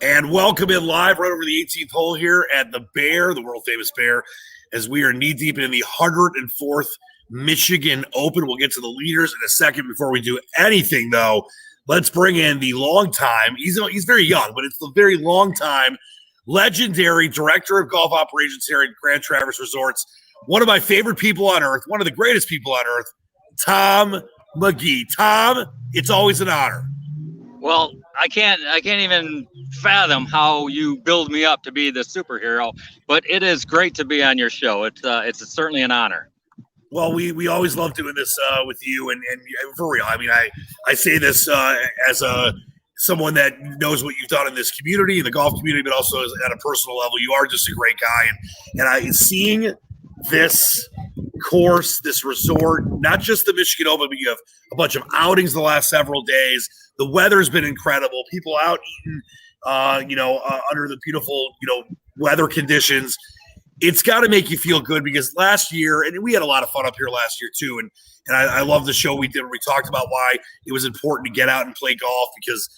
And welcome in live right over the 18th hole here at the Bear, the world famous Bear, as we are knee deep in the 104th Michigan Open. We'll get to the leaders in a second. Before we do anything, though, let's bring in the long time. He's very young, but it's the very long time legendary director of golf operations here at Grand Traverse Resorts. One of my favorite people on earth, one of the greatest people on earth, Tom McGee. Tom, it's always an honor. Well, I can't even fathom how you build me up to be the superhero, but it is great to be on your show. It's certainly an honor. Well, we always love doing this with you, and for real. I mean, I say this as someone that knows what you've done in this community, in the golf community, but also at a personal level. You are just a great guy, and seeing this course, this resort, not just the Michigan Open, but you have a bunch of outings the last several days. The weather's been incredible. People out eating, under the beautiful, weather conditions. It's got to make you feel good because last year, and we had a lot of fun up here last year too, and I love the show we did where we talked about why it was important to get out and play golf because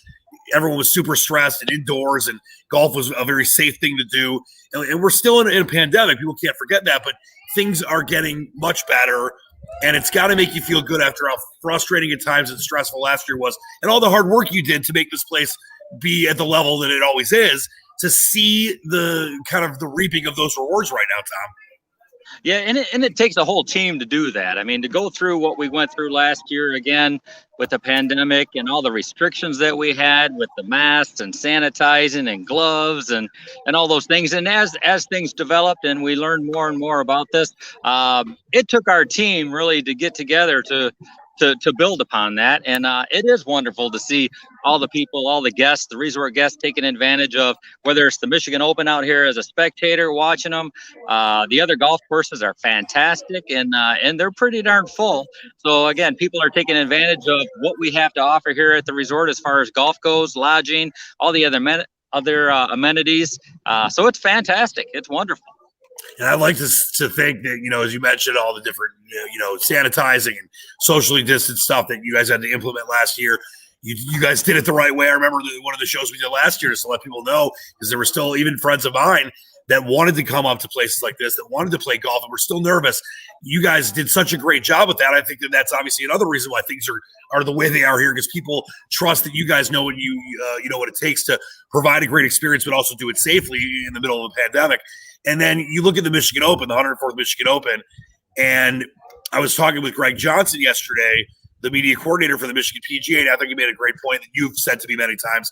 everyone was super stressed and indoors, and golf was a very safe thing to do. And we're still in a pandemic. People can't forget that, but things are getting much better. And it's got to make you feel good after how frustrating at times and stressful last year was, and all the hard work you did to make this place be at the level that it always is, to see the kind of the reaping of those rewards right now, Tom. Yeah, and it takes a whole team to do that. I mean, to go through what we went through last year again with the pandemic and all the restrictions that we had with the masks and sanitizing and gloves and all those things. And as things developed and we learned more and more about this, it took our team really to get together to build upon that. And it is wonderful to see all the people, all the guests, the resort guests taking advantage of, whether it's the Michigan Open out here as a spectator watching them. The other golf courses are fantastic and they're pretty darn full. So again, people are taking advantage of what we have to offer here at the resort as far as golf goes, lodging, all the other amenities. So it's fantastic. It's wonderful. And I'd like to think that, as you mentioned, all the different, sanitizing and socially distanced stuff that you guys had to implement last year, you guys did it the right way. I remember one of the shows we did last year just to let people know, because there were still even friends of mine that wanted to come up to places like this, that wanted to play golf, and were still nervous. You guys did such a great job with that. I think that's obviously another reason why things are the way they are here, because people trust that you guys know what you know what it takes to provide a great experience, but also do it safely in the middle of a pandemic. And then you look at the Michigan Open, the 104th Michigan Open, and I was talking with Greg Johnson yesterday, the media coordinator for the Michigan PGA, and I think he made a great point that you've said to me many times.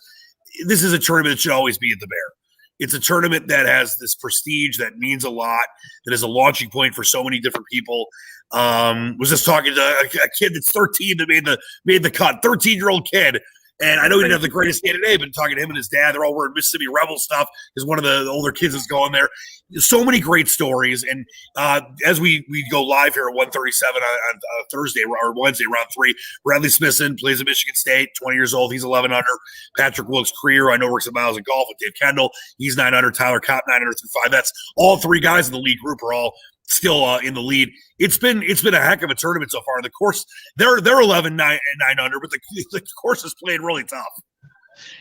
This is a tournament that should always be at the Bear. It's a tournament that has this prestige that means a lot, that is a launching point for so many different people. Was just talking to a kid that's 13 that made the cut, 13-year-old kid. And I know he didn't have the greatest day today, but talking to him and his dad, they're all wearing Mississippi Rebel stuff because one of the older kids is going there. So many great stories. And as we go live here at 1:37 on Thursday or Wednesday, round 3, Bradley Smithson plays at Michigan State, 20 years old. He's 11 under. Patrick Wilkes-Krier, I know, works at Miles of Golf with Dave Kendall. He's 9 under. Tyler Kopp, 9 under through 5. That's all 3 guys in the lead group are all still in the lead. It's been a heck of a tournament so far. The course, they're 11, 9 under, but the course is played really tough.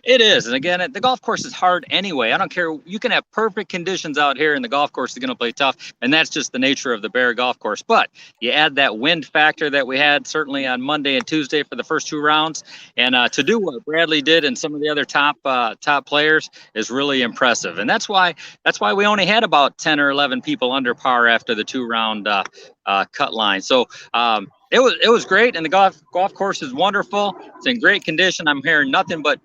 It is. And again, the golf course is hard anyway. I don't care. You can have perfect conditions out here and the golf course is going to play tough. And that's just the nature of the Bear golf course. But you add that wind factor that we had certainly on Monday and Tuesday for the first 2 rounds. And to do what Bradley did and some of the other top players is really impressive. And that's why we only had about 10 or 11 people under par after the 2-round cut line. So it was great, and the golf course is wonderful. It's in great condition. I'm hearing nothing but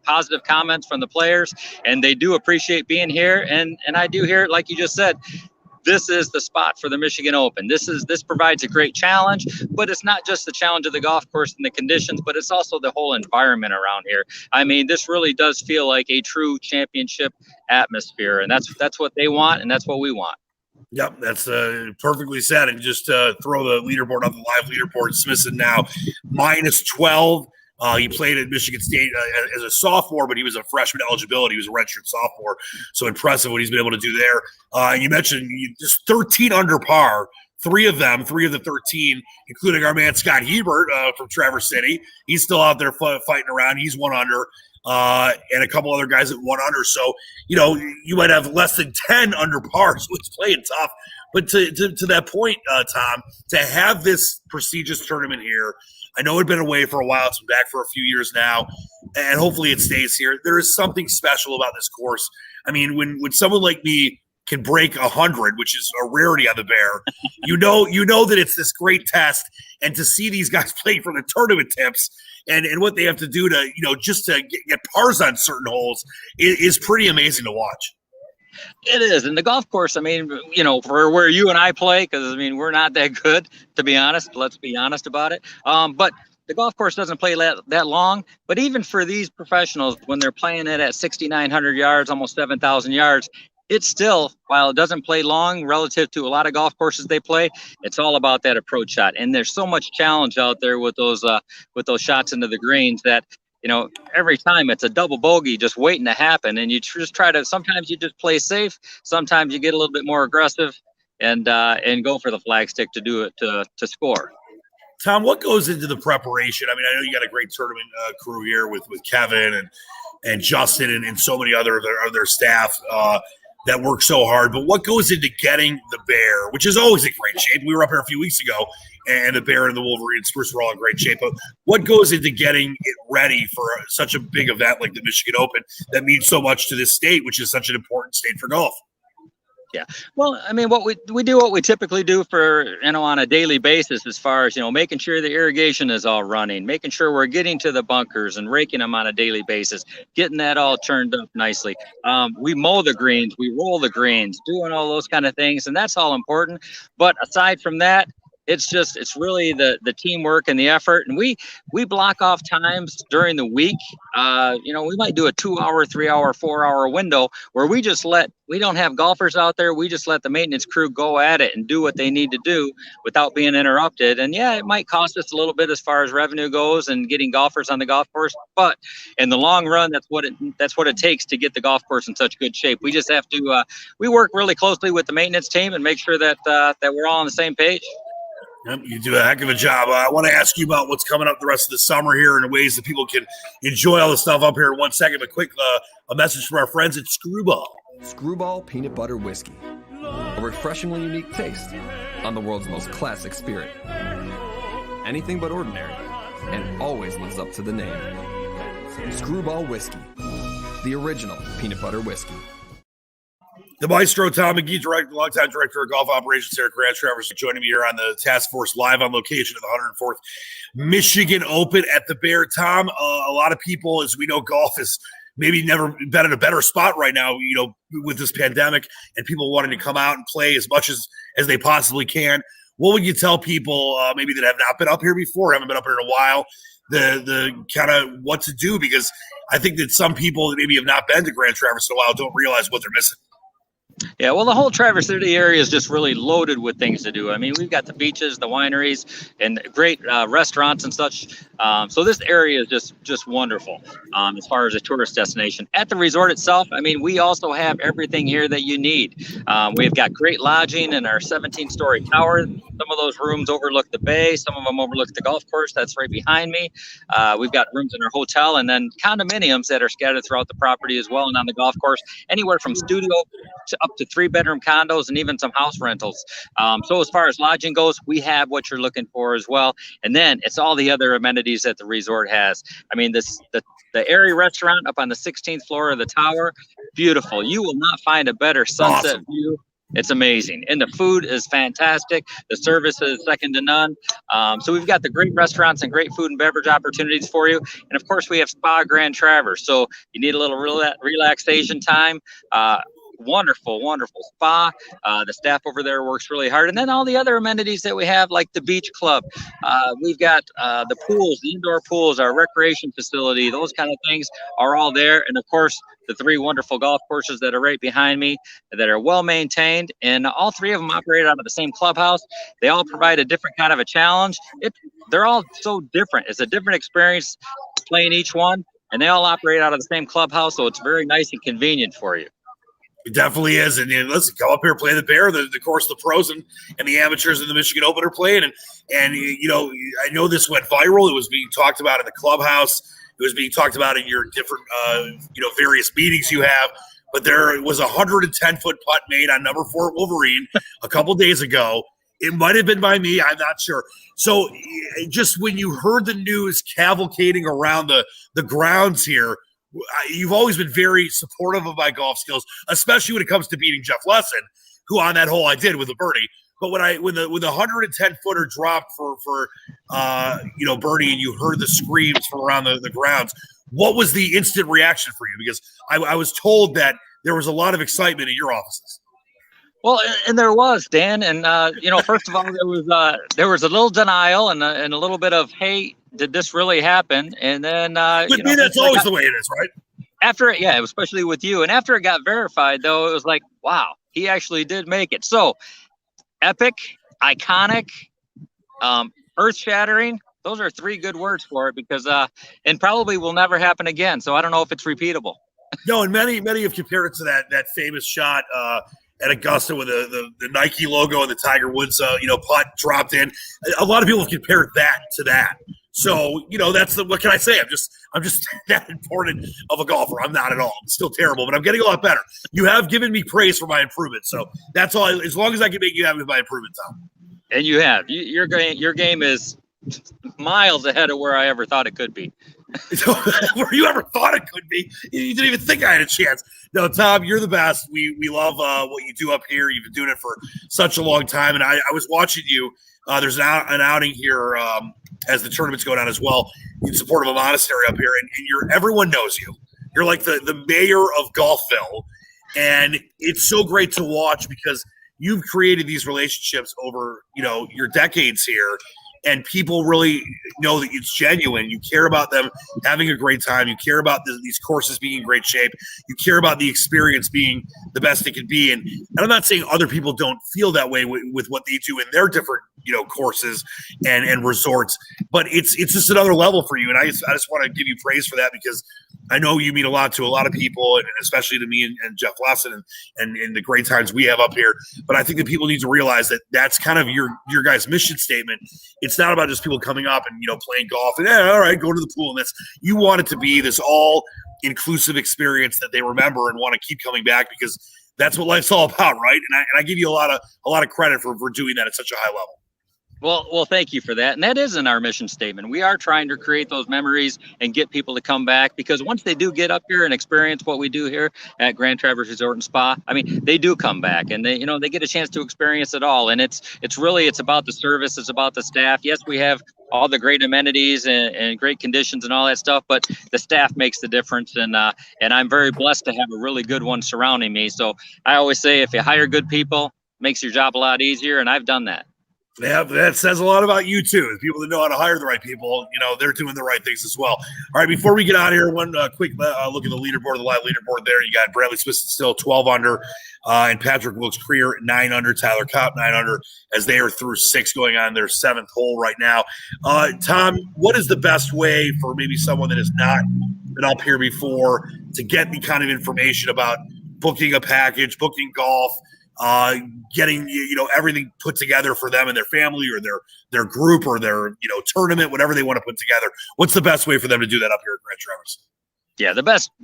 positive comments from the players, and they do appreciate being here. And I do hear it, like you just said. This is the spot for the Michigan Open. This provides a great challenge, but it's not just the challenge of the golf course and the conditions, but it's also the whole environment around here. I mean, this really does feel like a true championship atmosphere, and that's what they want, and that's what we want. Yep, that's perfectly said. And just throw the leaderboard on the live leaderboard. Smithson now -12. He played at Michigan State as a sophomore, but he was a freshman eligibility. He was a redshirt sophomore. So impressive what he's been able to do there. And you mentioned just 13 under par three of the 13, including our man Scott Hebert from Traverse City. He's still out there fighting around. He's 1 under, and a couple other guys at 1 under. So, you might have less than 10 under par, so it's playing tough. But to that point, Tom, to have this prestigious tournament here, I know it had been away for a while. It's been back for a few years now, and hopefully it stays here. There is something special about this course. I mean, when someone like me can break 100, which is a rarity on the Bear, you know that it's this great test. And to see these guys play for the tournament tips and what they have to do to, just to get pars on certain holes is pretty amazing to watch. It is. And the golf course, I mean, for where you and I play, because, I mean, we're not that good, to be honest. Let's be honest about it. But the golf course doesn't play that long. But even for these professionals, when they're playing it at 6,900 yards, almost 7,000 yards, it's still, while it doesn't play long relative to a lot of golf courses they play, it's all about that approach shot. And there's so much challenge out there with those shots into the greens that, every time it's a double bogey just waiting to happen. And you just sometimes you just play safe. Sometimes you get a little bit more aggressive and go for the flagstick to do it, to score. Tom, what goes into the preparation? I mean, I know you got a great tournament crew here with Kevin and Justin and so many other of their staff that work so hard. But what goes into getting the Bear, which is always in great shape? We were up here a few weeks ago, and the Bear and the Wolverine and Spruce were all in great shape. But what goes into getting it ready for such a big event like the Michigan Open that means so much to this state, which is such an important state for golf? Yeah. Well, I mean, what we do what we typically do for, on a daily basis, as far as, making sure the irrigation is all running, making sure we're getting to the bunkers and raking them on a daily basis, getting that all turned up nicely. We mow the greens, we roll the greens, doing all those kind of things. And that's all important. But aside from that, it's really the teamwork and the effort. And we block off times during the week. We might do a 2-hour, 3-hour, 4-hour window where we don't have golfers out there. We just let the maintenance crew go at it and do what they need to do without being interrupted. And yeah, it might cost us a little bit as far as revenue goes and getting golfers on the golf course, but in the long run, that's what it takes to get the golf course in such good shape. We just have to, we work really closely with the maintenance team and make sure that we're all on the same page. Yep, you do a heck of a job. I want to ask you about what's coming up the rest of the summer here and the ways that people can enjoy all the stuff up here in 1 second. But quick, a message from our friends at Screwball. Screwball Peanut Butter Whiskey. A refreshingly unique taste on the world's most classic spirit. Anything but ordinary, and always lives up to the name. Screwball Whiskey. The original peanut butter whiskey. The maestro, Tom McGee, longtime director of golf operations here at Grand Traverse, joining me here on the Task Force live on location at the 104th Michigan Open at the Bear. Tom, a lot of people, as we know, golf is maybe never been in a better spot right now, with this pandemic and people wanting to come out and play as much as they possibly can. What would you tell people maybe that have not been up here before, haven't been up here in a while, the kind of what to do? Because I think that some people that maybe have not been to Grand Traverse in a while don't realize what they're missing. Yeah, well, the whole Traverse City area is just really loaded with things to do. I mean, we've got the beaches, the wineries, and great restaurants and such. So this area is just wonderful as far as a tourist destination. At the resort itself, I mean, we also have everything here that you need. We've got great lodging in our 17-story tower. Some of those rooms overlook the bay. Some of them overlook the golf course that's right behind me. We've got rooms in our hotel and then condominiums that are scattered throughout the property as well and on the golf course, anywhere from studio to up to 3-bedroom condos and even some house rentals. So as far as lodging goes, we have what you're looking for as well. And then it's all the other amenities that the resort has. I mean, the Airy restaurant up on the 16th floor of the tower, beautiful. You will not find a better sunset view. It's amazing. And the food is fantastic. The service is second to none. So we've got the great restaurants and great food and beverage opportunities for you. And of course, we have Spa Grand Traverse. So you need a little relaxation time. Wonderful spa. The staff over there works really hard. And then all the other amenities that we have, like the beach club. We've got the pools, the indoor pools, our recreation facility, those kind of things are all there. And of course, the 3 wonderful golf courses that are right behind me that are well maintained. And all 3 of them operate out of the same clubhouse. They all provide a different kind of a challenge. They're all so different. It's a different experience playing each one. And they all operate out of the same clubhouse. So it's very nice and convenient for you. It definitely is. And listen, come up here, play the Bear. The course, the pros and the amateurs in the Michigan Open are playing. And I know this went viral. It was being talked about in the clubhouse. It was being talked about in your different, various meetings you have. But there was a 110-foot putt made on number 4 Wolverine a couple days ago. It might have been by me. I'm not sure. So just when you heard the news cavalcading around the grounds here, you've always been very supportive of my golf skills, especially when it comes to beating Jeff Lesson, who on that hole I did with a birdie. But when the 110-footer dropped for birdie, and you heard the screams from around the grounds, what was the instant reaction for you? Because I was told that there was a lot of excitement in your offices. Well, and there was, Dan, and first of all, there was a little denial and a little bit of, hey, did this really happen? And then with me, that's always the way it is, right? After it, yeah, especially with you. And after it got verified, though, it was like, wow, he actually did make it. So epic, iconic, earth-shattering. Those are 3 good words for it because and probably will never happen again. So I don't know if it's repeatable. No, and many have compared it to that famous shot at Augusta with the Nike logo and the Tiger Woods putt dropped in. A lot of people have compared that to that. So that's what can I say? I'm just that important of a golfer. I'm not at all. I'm still terrible, but I'm getting a lot better. You have given me praise for my improvement, so that's all. As long as I can make you happy with my improvement, Tom. And you have your game is miles ahead of where I ever thought it could be. Where you ever thought it could be, you didn't even think I had a chance. No, Tom, you're the best. We love what you do up here. You've been doing it for such a long time, and I was watching you. There's an outing here as the tournament's going on as well in support of a monastery up here, and everyone knows you. You're like the mayor of Golfville, and it's so great to watch because you've created these relationships over your decades here. And people really know that it's genuine. You care about them having a great time. You care about these courses being in great shape. You care about the experience being the best it can be. And I'm not saying other people don't feel that way with what they do in their different courses and resorts, but it's just another level for you. And I just want to give you praise for that because I know you mean a lot to a lot of people, and especially to me and Jeff Lesson and the great times we have up here. But I think that people need to realize that that's kind of your guys' mission statement. It's not about just people coming up and playing golf and all right, go to the pool. And you want it to be this all inclusive experience that they remember and want to keep coming back because that's what life's all about, right? And I give you a lot of credit for doing that at such a high level. Well, thank you for that. And that is in our mission statement. We are trying to create those memories and get people to come back because once they do get up here and experience what we do here at Grand Traverse Resort and Spa, I mean, they do come back and they get a chance to experience it all. And it's about the service. It's about the staff. Yes, we have all the great amenities and great conditions and all that stuff, but the staff makes the difference. And I'm very blessed to have a really good one surrounding me. So I always say, if you hire good people, it makes your job a lot easier. And I've done that. Yeah, that says a lot about you too. The people that know how to hire the right people, they're doing the right things as well. All right, before we get out of here, one quick look at the leaderboard, the live leaderboard there. You got Bradley Smith still 12 under, and Patrick Wilkes-Krier 9 under, Tyler Kopp 9 under, as they are through 6 going on their 7th hole right now. Tom, what is the best way for maybe someone that has not been up here before to get the kind of information about booking a package, booking golf, getting everything put together for them and their family or their group or their tournament, whatever they want to put together? What's the best way for them to do that up here at Grand Traverse? Yeah, the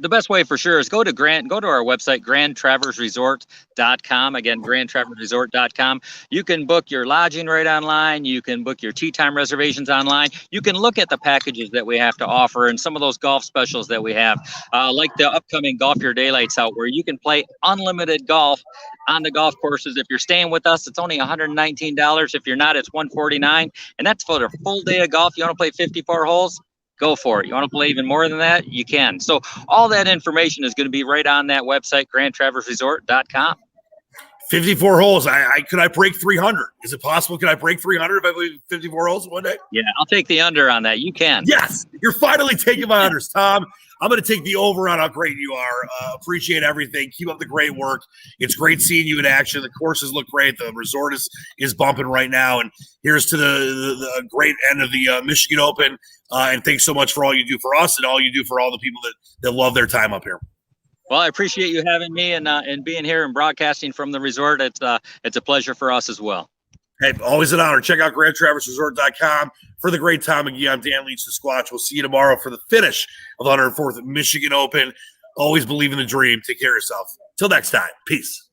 best way for sure is go to our website, grandtraverseresort.com. Again, grandtraverseresort.com. You can book your lodging right online. You can book your tee time reservations online. You can look at the packages that we have to offer and some of those golf specials that we have, like the upcoming Golf Your Daylights out where you can play unlimited golf on the golf courses. If you're staying with us, it's only $119. If you're not, it's $149. And that's for a full day of golf. You want to play 54 holes? Go for it. You want to play even more than that? You can. So all that information is going to be right on that website, grandtraverseresort.com. 54 holes. Could I break 300? Is it possible? Could I break 300 if I play 54 holes one day? Yeah, I'll take the under on that. You can. Yes, you're finally taking my unders, Tom. I'm going to take the over on how great you are. Appreciate everything. Keep up the great work. It's great seeing you in action. The courses look great. The resort is bumping right now. And here's to the great end of the Michigan Open. And thanks so much for all you do for us and all you do for all the people that love their time up here. Well, I appreciate you having me and being here and broadcasting from the resort. It's a pleasure for us as well. Hey, always an honor. Check out GrandTraverseResort.com for the great Tom McGee. I'm Dan Leach, the Squatch. We'll see you tomorrow for the finish of the 104th Michigan Open. Always believe in the dream. Take care of yourself. Till next time. Peace.